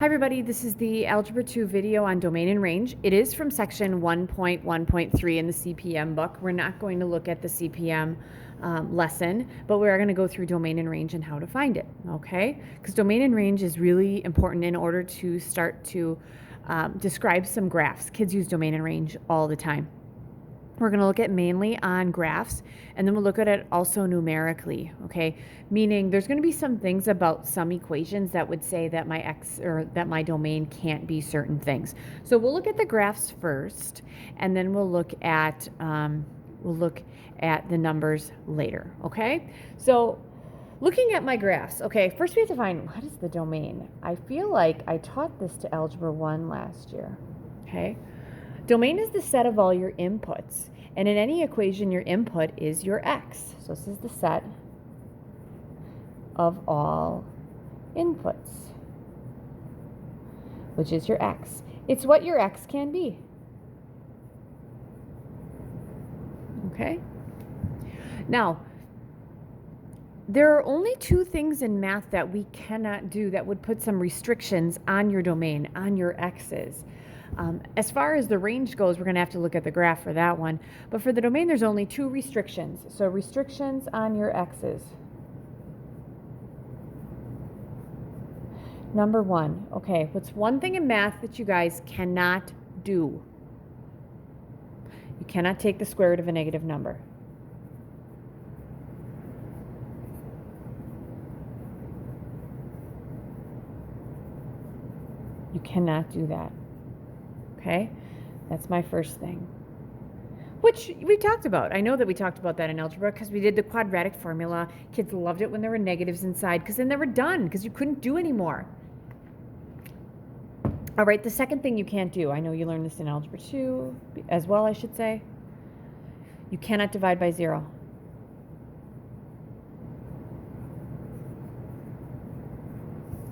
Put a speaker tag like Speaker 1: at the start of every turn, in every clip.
Speaker 1: everybody, this is the Algebra 2 video on domain and range. It is from section 1.1.3 in the CPM book. We're not going to look at the CPM lesson, but we are going to go through domain and range and how to find it, okay? Because domain and range is really important in order to start to describe some graphs. Kids use domain and range all the time. We're going to look at mainly on graphs, and then we'll look at it also numerically, okay? Meaning there's going to be some things about some equations that would say that my x or that my domain can't be certain things. So we'll look at the graphs first, and then we'll look at the numbers later, okay? So looking at my graphs, okay, first we have to find what is the domain. I feel like I taught this to Algebra 1 last year, okay? Domain is the set of all your inputs, and in any equation your input is your x. So this is the set of all inputs, which is your x. It's what your x can be. Okay? Now, there are only two things in math that we cannot do that would put some restrictions on your domain, on your x's. As far as the range goes, we're going to have to look at the graph for that one. But for the domain, there's only two restrictions. So restrictions on your x's. Number one, okay, what's one thing in math that you guys cannot do? You cannot take the square root of a negative number. You cannot do that. Okay, that's my first thing, which we talked about. I know that we talked about that in algebra because we did the quadratic formula. Kids loved it when there were negatives inside because then they were done because you couldn't do anymore. All right, the second thing you can't do, I know you learned this in Algebra 2 as well, I should say. You cannot divide by 0.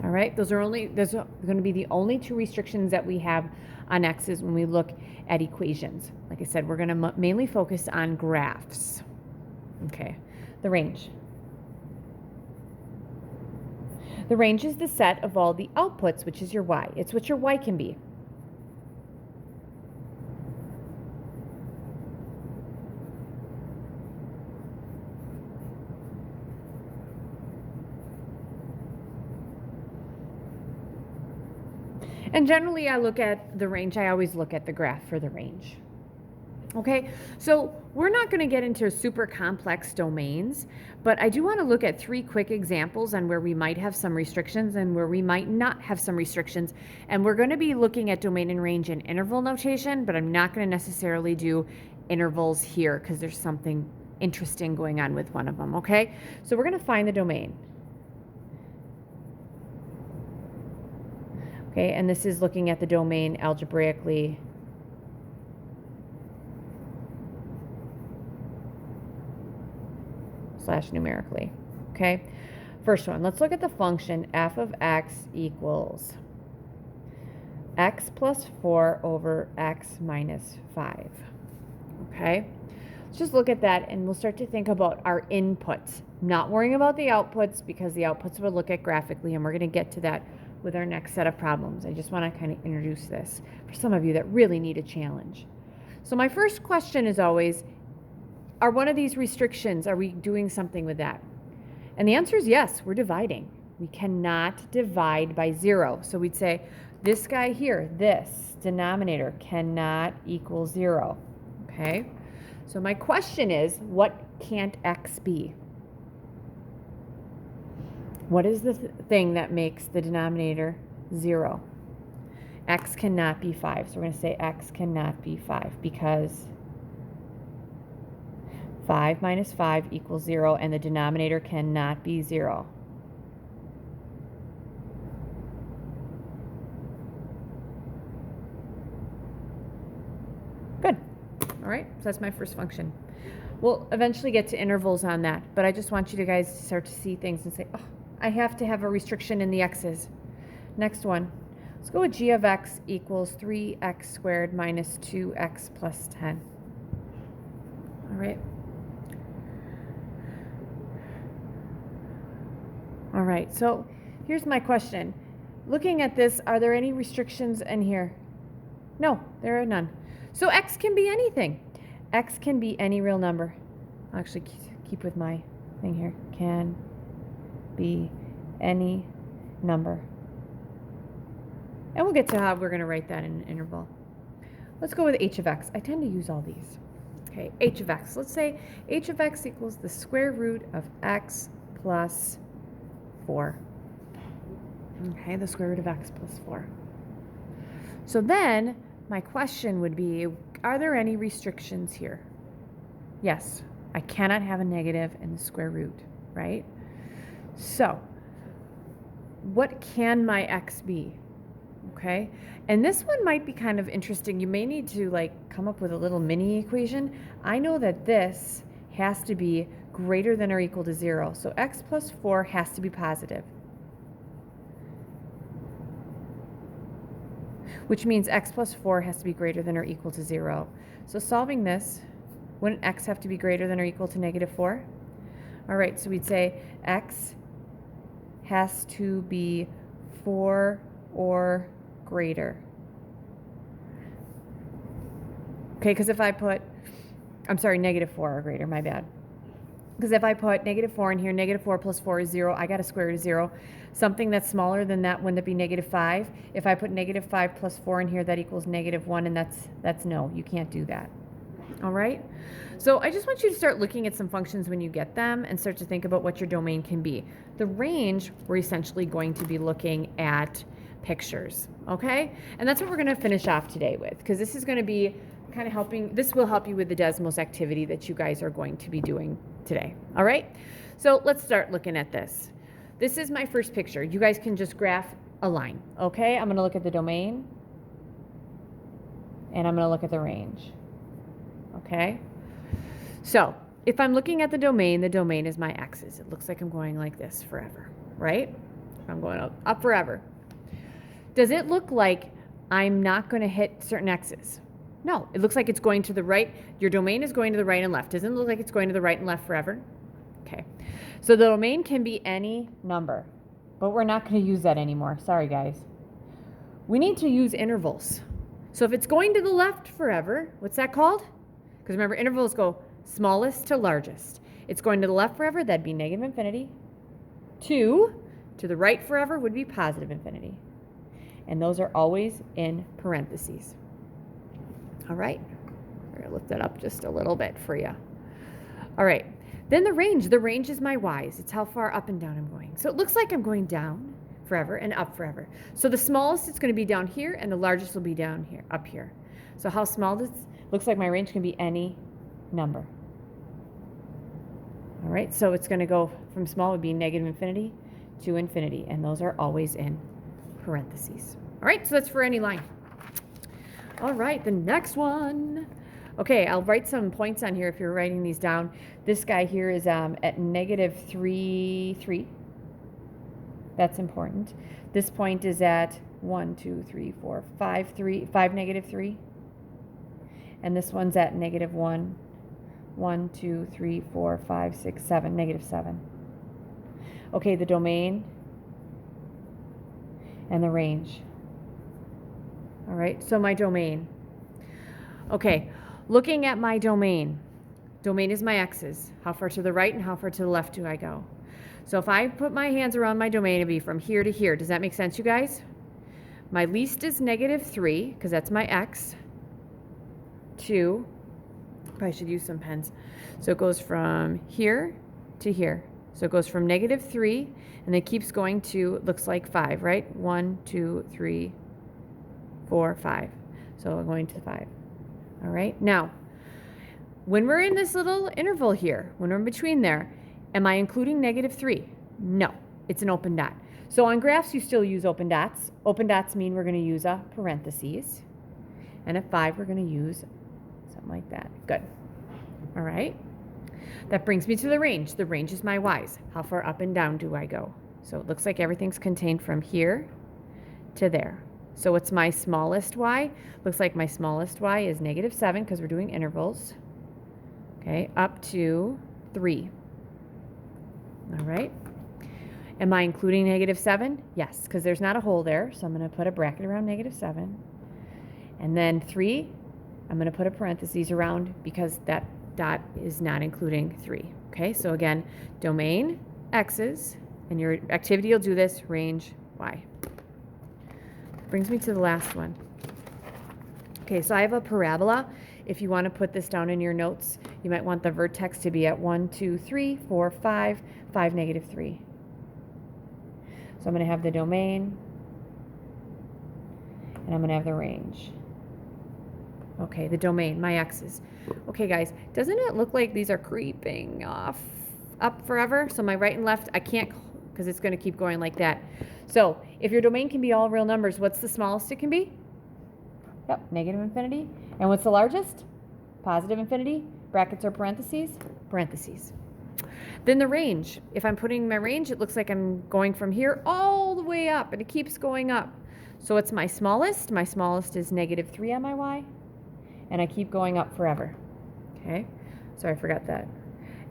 Speaker 1: All right, those are going to be the only two restrictions that we have on x's when we look at equations. Like I said, we're going to mainly focus on graphs. Okay, the range. The range is the set of all the outputs, which is your y. It's what your y can be. And generally, I look at the range. I always look at the graph for the range. Okay, so we're not going to get into super complex domains, but I do want to look at 3 quick examples on where we might have some restrictions and where we might not have some restrictions. And we're going to be looking at domain and range in interval notation, but I'm not going to necessarily do intervals here because there's something interesting going on with one of them, okay? So we're going to find the domain. Okay, and this is looking at the domain algebraically. / numerically. Okay, first one, let's look at the function f of x equals x plus 4 over x minus 5. Okay, let's just look at that and we'll start to think about our inputs. Not worrying about the outputs because the outputs we'll look at graphically, and we're going to get to that with our next set of problems. I just want to kind of introduce this for some of you that really need a challenge. So my first question is always, are one of these restrictions, are we doing something with that? And the answer is yes, we're dividing. We cannot divide by 0. So we'd say this guy here, this denominator cannot equal 0. Okay? So my question is, what can't x be? What is the thing that makes the denominator 0? X cannot be 5. So we're going to say x cannot be 5 because 5 minus 5 equals 0, and the denominator cannot be 0. Good. All right, so that's my first function. We'll eventually get to intervals on that, but I just want you guys to start to see things and say, oh, I have to have a restriction in the x's. Next one. Let's go with g of x equals 3x squared minus 2x plus 10. All right. All right, so here's my question. looking at this, are there any restrictions in here? No, there are none. So x can be anything. X can be any real number. I'll actually keep with my thing here. Can be any number. And we'll get to how we're going to write that in an interval. Let's go with h of x. I tend to use all these. Okay, h of x. Let's say h of x equals the square root of x plus 4. Okay, the square root of x plus 4. So then my question would be, are there any restrictions here? Yes, I cannot have a negative in the square root, right? So what can my x be? Okay, and this one might be kind of interesting. You may need to like come up with a little mini equation. I know that this has to be greater than or equal to 0. So x plus 4 has to be positive, which means x plus 4 has to be greater than or equal to 0. So solving this, wouldn't x have to be greater than or equal to negative 4? All right, so we'd say x has to be 4 or greater. Okay, because if I put, I'm sorry, negative 4 or greater, my bad. Because if I put negative 4 in here, negative 4 plus 4 is 0. I got a square root of 0. Something that's smaller than that, wouldn't it be negative 5? If I put negative 5 plus 4 in here, that equals negative 1, and that's no. You can't do that. All right? So I just want you to start looking at some functions when you get them and start to think about what your domain can be. The range, we're essentially going to be looking at pictures, okay? And that's what we're going to finish off today with, because this is going to be kind of helping, this will help you with the Desmos activity that you guys are going to be doing today, all right? So let's start looking at this. This is my first picture. You guys can just graph a line, okay? I'm going to look at the domain, and I'm going to look at the range, okay? So if I'm looking at the domain is my x's. It looks like I'm going like this forever, right? I'm going up forever. Does it look like I'm not going to hit certain x's? No, it looks like it's going to the right. Your domain is going to the right and left. Doesn't it look like it's going to the right and left forever? Okay, so the domain can be any number, but we're not going to use that anymore. Sorry, guys. We need to use intervals. So if it's going to the left forever, what's that called? Because remember, intervals go smallest to largest. It's going to the left forever, that'd be negative infinity. 2 to the right forever would be positive infinity. And those are always in parentheses. All right, we're going to lift that up just a little bit for you. All right, then the range is my y's. It's how far up and down I'm going. So it looks like I'm going down forever and up forever. So the smallest it's going to be down here, and the largest will be down here, up here. So how small this looks like my range can be any number. All right, so it's going to go from small would be negative infinity to infinity, and those are always in parentheses. All right, so that's for any line. All right, the next one. Okay, I'll write some points on here if you're writing these down. This guy here is at negative 3, 3. That's important. This point is at 1, 2, 3, 4, 5, 3, 5, negative 3. And this one's at negative 1, 1, 2, 3, 4, 5, 6, 7, negative 7. Okay, the domain and the range. All right, so my domain. Okay, looking at my domain. Domain is my x's. How far to the right and how far to the left do I go? So if I put my hands around my domain, it'd be from here to here. Does that make sense, you guys? My least is negative 3, because that's my x. 2. Probably should use some pens. So it goes from here to here. So it goes from negative 3, and it keeps going to, looks like 5, right? 1, 2, 3, 4, 5. So I'm going to 5. All right. Now, when we're in this little interval here, when we're in between there, am I including negative 3? No, it's an open dot. So on graphs, you still use open dots. Open dots mean we're going to use a parentheses. And at 5, we're going to use something like that. Good. All right. That brings me to the range. The range is my y's. How far up and down do I go? So it looks like everything's contained from here to there. So what's my smallest y? Looks like my smallest y is negative 7, because we're doing intervals. Okay, up to 3. All right. Am I including -7? Yes, because there's not a hole there, so I'm going to put a bracket around -7. And then 3, I'm going to put a parentheses around because that dot is not including 3. Okay, so again, domain x's, and your activity will do this, range y. Brings me to the last one. Okay, so I have a parabola. If you want to put this down in your notes, you might want the vertex to be at 1, 2, 3, 4, 5, 5, -3. So I'm going to have the domain, and I'm going to have the range. Okay, the domain, my x's. Okay, guys, doesn't it look like these are creeping up forever? So my right and left, I can't, because it's going to keep going like that. So if your domain can be all real numbers, what's the smallest it can be? Yep, -infinity. And what's the largest? Positive infinity. Brackets or parentheses? Parentheses. Then the range. If I'm putting my range, it looks like I'm going from here all the way up, and it keeps going up. So what's my smallest? My smallest is -3 on my y, and I keep going up forever. Okay, sorry, I forgot that.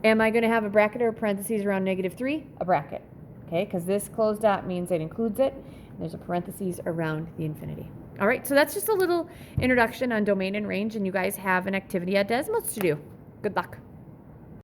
Speaker 1: Am I going to have a bracket or parentheses around -3? A bracket. Okay, because this closed dot means it includes it. And there's a parentheses around the infinity. All right, so that's just a little introduction on domain and range, and you guys have an activity at Desmos to do. Good luck.